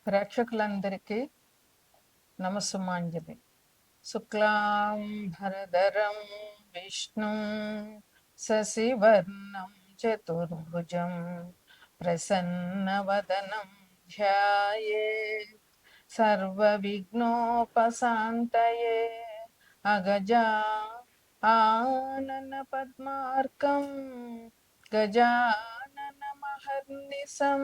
ప్రేక్షకులందరికీ నమస్సుమాంజలి. శుక్లాం భరధరం విష్ణుం శశివర్ణం చతుర్భుజం ప్రసన్నవదనం ధ్యాయేత్ సర్వవిఘ్నోపశాంతయే. అగజా ఆనన పద్మార్కం గజానన మహర్నిశం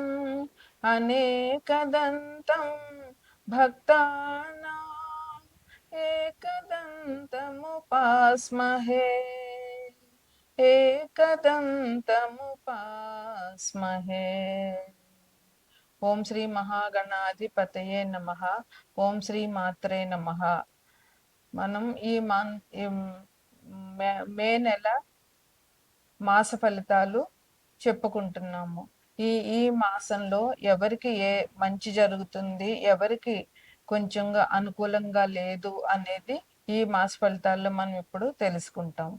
అనేకదంతం భక్తానాం ఏకదంతముపాస్మహే. ఏకదంతముపాస్మహే. ఓం శ్రీ మహాగణాధిపతయే నమః. ఓం శ్రీ మాత్రే నమః. మనం ఈ మే నెల మాస ఫలితాలు చెప్పుకుంటున్నాము. ఈ మాసంలో ఎవరికి ఏ మంచి జరుగుతుంది, ఎవరికి కొంచెంగా అనుకూలంగా లేదు అనేది ఈ మాస ఫలితాల్లో మనం ఇప్పుడు తెలుసుకుంటాం.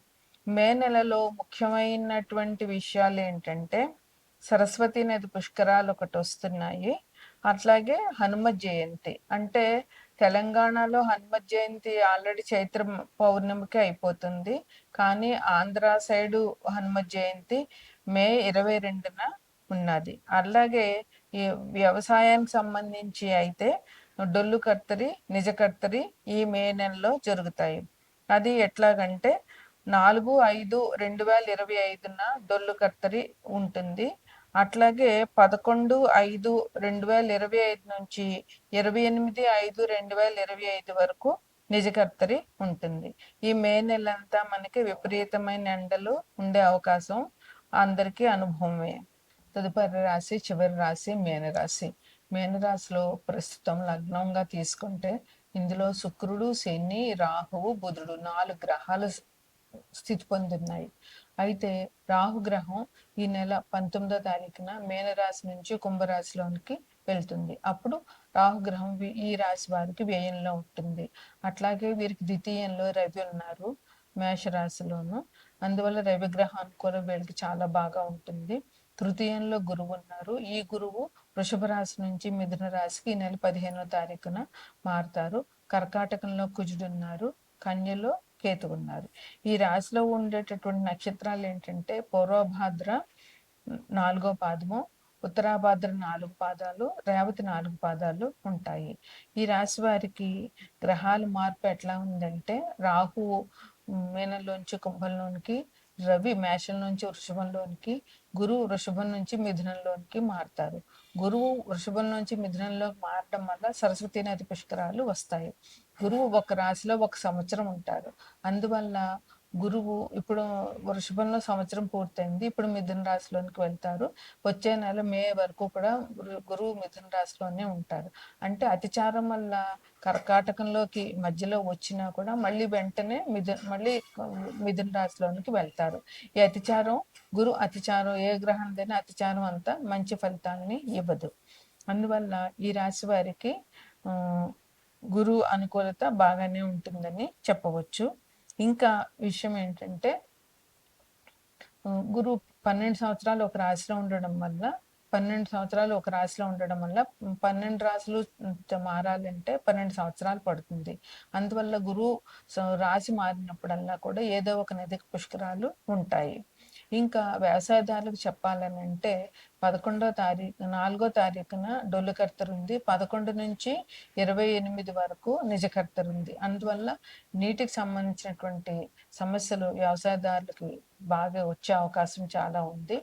మే నెలలో ముఖ్యమైనటువంటి విషయాలు ఏంటంటే సరస్వతి నది పుష్కరాలు ఒకటి వస్తున్నాయి. అట్లాగే హనుమ జయంతి. అంటే తెలంగాణలో హనుమ జయంతి ఆల్రెడీ చైత్ర పౌర్ణమికి అయిపోతుంది. కానీ ఆంధ్ర సైడు హనుమ జయంతి మే 22న ఉన్నది. అలాగే ఈ వ్యవసాయానికి సంబంధించి అయితే డొల్లు కర్తరి, నిజ కర్తరి ఈ మే నెలలో జరుగుతాయి. అది ఎట్లాగంటే 4/5/2025న డొల్లు కర్తరి ఉంటుంది. అట్లాగే 11/5/2025 నుంచి 28/5/2025 వరకు నిజకర్తరి ఉంటుంది. ఈ మే నెలంతా మనకి విపరీతమైన ఎండలు ఉండే అవకాశం అందరికీ అనుభవమే. తదుపరి రాశి, చివరి రాశి మీనరాశి. మీనరాశిలో ప్రస్తుతం లగ్నంగా తీసుకుంటే ఇందులో శుక్రుడు, శని, రాహువు, బుధుడు 4 గ్రహాలు స్థితి పొందున్నాయి. అయితే రాహుగ్రహం ఈ నెల 19వ తారీఖున మీనరాశి నుంచి కుంభరాశిలోనికి వెళ్తుంది. అప్పుడు రాహుగ్రహం ఈ రాశి వారికి వ్యయంలో ఉంటుంది. అట్లాగే వీరికి ద్వితీయంలో రవి ఉన్నారు మేషరాశిలోను. అందువల్ల రవిగ్రహం అనుకూలం వీళ్ళకి చాలా బాగా ఉంటుంది. తృతీయంలో గురువు ఉన్నారు. ఈ గురువు వృషభ రాశి నుంచి మిథున రాశికి ఈ నెల 15వ తారీఖున మారుతారు. కర్కాటకంలో కుజుడు ఉన్నారు. కన్యలో కేతు ఉన్నారు. ఈ రాశిలో ఉండేటటువంటి నక్షత్రాలు ఏంటంటే పూర్వభాద్ర 4వ పాదము, ఉత్తరాభాద్ర 4 పాదాలు, రేవతి 4 పాదాలు ఉంటాయి. ఈ రాశి వారికి గ్రహాల మార్పు ఎట్లా ఉందంటే రాహువు మీనంలోంచి కుంభంలోనికి, రవి మేషం నుంచి వృషభంలోనికి, గురువు వృషభం నుంచి మిథునంలోనికి మారుతారు. గురువు వృషభం నుంచి మిథునంలోకి మారడం వల్ల సరస్వతి నది పుష్కరాలు వస్తాయి. గురువు ఒక రాశిలో 1 సంవత్సరం ఉంటారు. అందువల్ల గురువు ఇప్పుడు వృషభంలో సంవత్సరం పూర్తయింది. ఇప్పుడు మిథున రాశిలోనికి వెళ్తారు. వచ్చే నెల మే వరకు కూడా గురువు మిథున రాశిలోనే ఉంటారు. అంటే అతిచారం వల్ల కర్కాటకంలోకి మధ్యలో వచ్చినా కూడా మళ్ళీ వెంటనే మళ్ళీ మిథున రాశిలోనికి వెళ్తారు. ఈ అతిచారం, గురు అతిచారం ఏ గ్రహందైనా అతిచారం అంతా మంచి ఫలితాన్ని ఇవ్వదు. అందువల్ల ఈ రాశి వారికి గురు అనుకూలత బాగానే ఉంటుందని చెప్పవచ్చు. ఇంకా విషయం ఏంటంటే గురువు 12 సంవత్సరాలు ఒక రాశిలో ఉండడం వల్ల 12 రాశులు మారాలంటే 12 సంవత్సరాలు పడుతుంది. అందువల్ల గురువు రాశి మారినప్పుడల్లా కూడా ఏదో ఒక నదికి పుష్కరాలు ఉంటాయి. ఇంకా వ్యవసాయదారులకు చెప్పాలని అంటే 4వ తారీఖున డొల్లుకర్తరు ఉంది. 11 నుంచి 28 వరకు నిజకర్తరు ఉంది. అందువల్ల నీటికి సంబంధించినటువంటి సమస్యలు వ్యవసాయదారులకు బాగా వచ్చే అవకాశం చాలా ఉంది.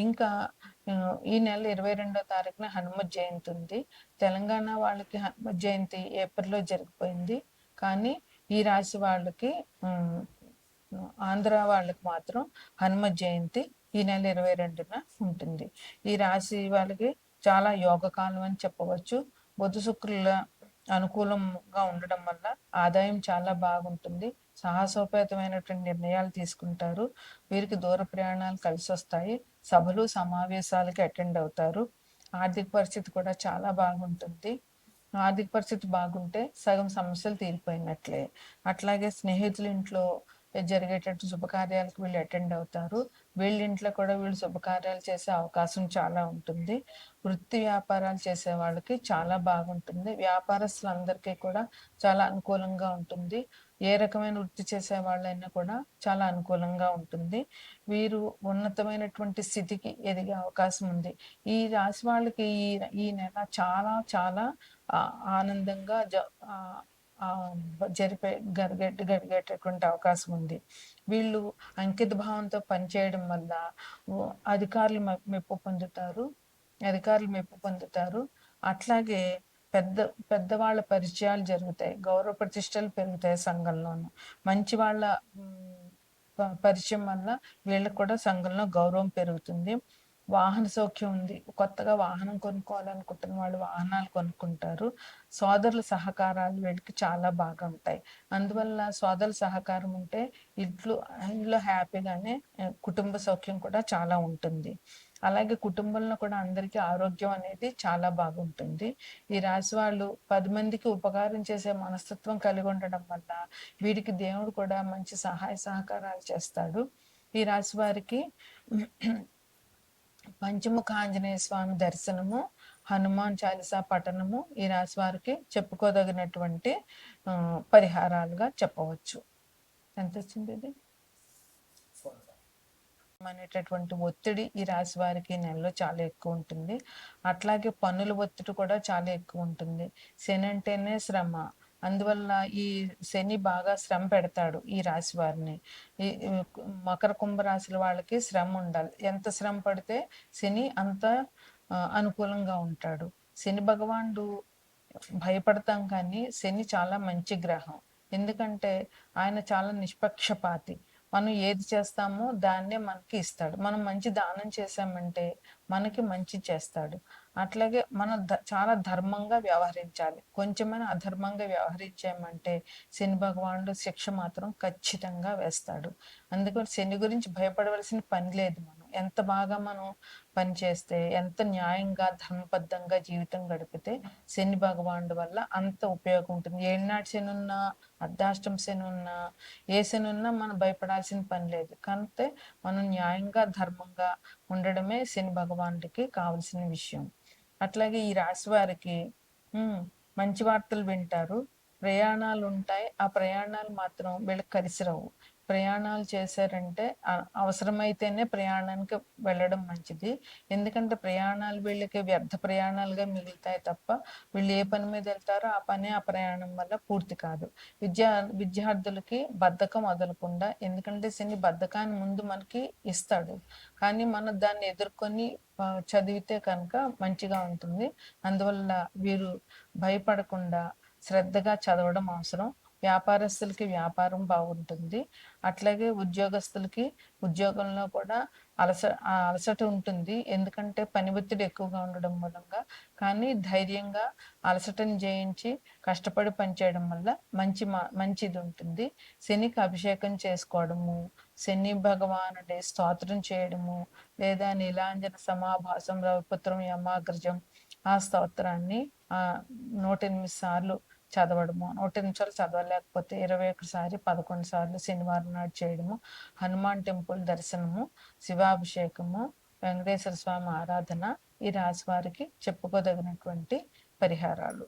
ఇంకా ఈ నెల 22వ తారీఖున హనుమ జయంతి ఉంది. తెలంగాణ వాళ్ళకి హనుమ జయంతి ఏప్రిల్లో జరిగిపోయింది. కానీ ఈ రాశి వాళ్ళకి ఆంధ్ర వాళ్ళకి మాత్రం హనుమ జయంతి ఈ నెల 22న ఉంటుంది. ఈ రాశి వాళ్ళకి చాలా యోగకాలం అని చెప్పవచ్చు. బుధ శుక్రుల అనుకూలంగా ఉండడం వల్ల ఆదాయం చాలా బాగుంటుంది. సాహసోపేతమైనటువంటి నిర్ణయాలు తీసుకుంటారు. వీరికి దూర ప్రయాణాలు కలిసి వస్తాయి. సభలు సమావేశాలకి అటెండ్ అవుతారు. ఆర్థిక పరిస్థితి కూడా చాలా బాగుంటుంది. ఆర్థిక పరిస్థితి బాగుంటే సగం సమస్యలు తీరిపోయినట్లే. అట్లాగే స్నేహితుల ఇంట్లో జరిగేటట్టు శుభకార్యాలకు వీళ్ళు అటెండ్ అవుతారు. వీళ్ళ ఇంట్లో కూడా వీళ్ళు శుభకార్యాలు చేసే అవకాశం చాలా ఉంటుంది. వృత్తి వ్యాపారాలు చేసే వాళ్ళకి చాలా బాగుంటుంది. వ్యాపారస్తులందరికీ కూడా చాలా అనుకూలంగా ఉంటుంది. ఏ రకమైన వృత్తి చేసే వాళ్ళైనా కూడా చాలా అనుకూలంగా ఉంటుంది. వీరు ఉన్నతమైనటువంటి స్థితికి ఎదిగే అవకాశం ఉంది. ఈ రాశి వాళ్ళకి ఈ నెల చాలా చాలా ఆనందంగా గడిగేటటువంటి అవకాశం ఉంది. వీళ్ళు అంకిత భావంతో పనిచేయడం వల్ల అధికారులు మెప్పు పొందుతారు. అట్లాగే పెద్దవాళ్ళ పరిచయాలు జరుగుతాయి. గౌరవ ప్రతిష్టలు పెరుగుతాయి సంఘంలోను. మంచి వాళ్ళ పరిచయం వల్ల వీళ్ళకి కూడా సంఘంలో గౌరవం పెరుగుతుంది. వాహన సౌఖ్యం ఉంది. కొత్తగా వాహనం కొనుక్కోవాలనుకుంటున్న వాళ్ళు వాహనాలు కొనుక్కుంటారు. సోదరుల సహకారాలు వీళ్ళకి చాలా బాగా ఉంటాయి. అందువల్ల సోదరుల సహకారం ఉంటే ఇంట్లో హ్యాపీగానే కుటుంబ సౌఖ్యం కూడా చాలా ఉంటుంది. అలాగే కుటుంబంలో కూడా అందరికీ ఆరోగ్యం అనేది చాలా బాగుంటుంది. ఈ రాశి వాళ్ళు 10 మందికి ఉపకారం చేసే మనస్తత్వం కలిగి ఉండడం వల్ల వీరికి దేవుడు కూడా మంచి సహాయ సహకారాలు చేస్తాడు. ఈ రాశి వారికి పంచముఖ ఆంజనేయ స్వామి దర్శనము, హనుమాన్ చాలీసా పఠనము ఈ రాశి వారికి చెప్పుకోదగినటువంటి పరిహారాలుగా చెప్పవచ్చు. ఎంత వచ్చింది ఇది అనేటటువంటి ఒత్తిడి ఈ రాశి వారికి నెలలో చాలా ఎక్కువ ఉంటుంది. అట్లాగే పన్నుల ఒత్తిడి కూడా చాలా ఎక్కువ ఉంటుంది. శని అంటేనే శ్రమ. అందువల్ల ఈ శని బాగా శ్రమ పెడతాడు ఈ రాశి వారిని. ఈ మకర కుంభ రాశుల వాళ్ళకి శ్రమ ఉండాలి. ఎంత శ్రమ పడితే శని అంత అనుకూలంగా ఉంటాడు. శని భగవానుడు భయపడతాం కానీ శని చాలా మంచి గ్రహం. ఎందుకంటే ఆయన చాలా నిష్పక్షపాతి. మనం ఏది చేస్తామో దాన్నే మనకి ఇస్తాడు. మనం మంచి దానం చేశామంటే మనకి మంచి చేస్తాడు. అట్లాగే మనం చాలా ధర్మంగా వ్యవహరించాలి. కొంచెమైనా అధర్మంగా వ్యవహరించామంటే శని భగవానుడు శిక్ష మాత్రం ఖచ్చితంగా వేస్తాడు. అందుకని శని గురించి భయపడవలసిన పని లేదు. ఎంత బాగా మనం పని చేస్తే, ఎంత న్యాయంగా ధర్మబద్ధంగా జీవితం గడిపితే శని భగవానుడి వల్ల అంత ఉపయోగం ఉంటుంది. ఏళ్ళనాటి శని ఉన్నా, అర్ధాష్టమ శని ఉన్నా, ఏ శని ఉన్నా మనం భయపడాల్సిన పని లేదు. కాకపోతే మనం న్యాయంగా ధర్మంగా ఉండడమే శని భగవానుడికి కావలసిన విషయం. అట్లాగే ఈ రాశి వారికి మంచి వార్తలు వింటారు. ప్రయాణాలు ఉంటాయి. ఆ ప్రయాణాలు మాత్రం వీళ్ళకి కలిసి రావు. ప్రయాణాలు చేశారంటే అవసరమైతేనే ప్రయాణానికి వెళ్ళడం మంచిది. ఎందుకంటే ప్రయాణాలు వీళ్ళకి వ్యర్థ ప్రయాణాలుగా మిగులుతాయి తప్ప వీళ్ళు ఏ పని మీద వెళ్తారో ఆ పని ఆ ప్రయాణం వల్ల పూర్తి కాదు. విద్యార్థులకి బద్ధకం వదలకుండా, ఎందుకంటే శని బద్ధకాన్ని ముందు మనకి ఇస్తాడు, కానీ మనం దాన్ని ఎదుర్కొని చదివితే కనుక మంచిగా ఉంటుంది. అందువల్ల వీరు భయపడకుండా శ్రద్ధగా చదవడం అవసరం. వ్యాపారస్తులకి వ్యాపారం బాగుంటుంది. అట్లాగే ఉద్యోగస్తులకి ఉద్యోగంలో కూడా అలసట ఉంటుంది. ఎందుకంటే పని ఒత్తిడి ఎక్కువగా ఉండడం మూలంగా. కానీ ధైర్యంగా అలసటను జయించి కష్టపడి పనిచేయడం వల్ల మంచిది ఉంటుంది. శనికి అభిషేకం చేసుకోవడము, శని భగవానుడి స్తోత్రం చేయడము, లేదా నీలాంజన సమాభాసం రవిపుత్రం యమాగ్రజం ఆ స్తోత్రాన్ని 108 సార్లు చదవడము. 108 సార్లు చదవలేకపోతే 21 సారి 11 సార్లు శనివారం నాడు చేయడము. హనుమాన్ టెంపుల్ దర్శనము, శివాభిషేకము, వెంకటేశ్వర స్వామి ఆరాధన ఈ రాశి వారికి చెప్పుకోదగినటువంటి పరిహారాలు.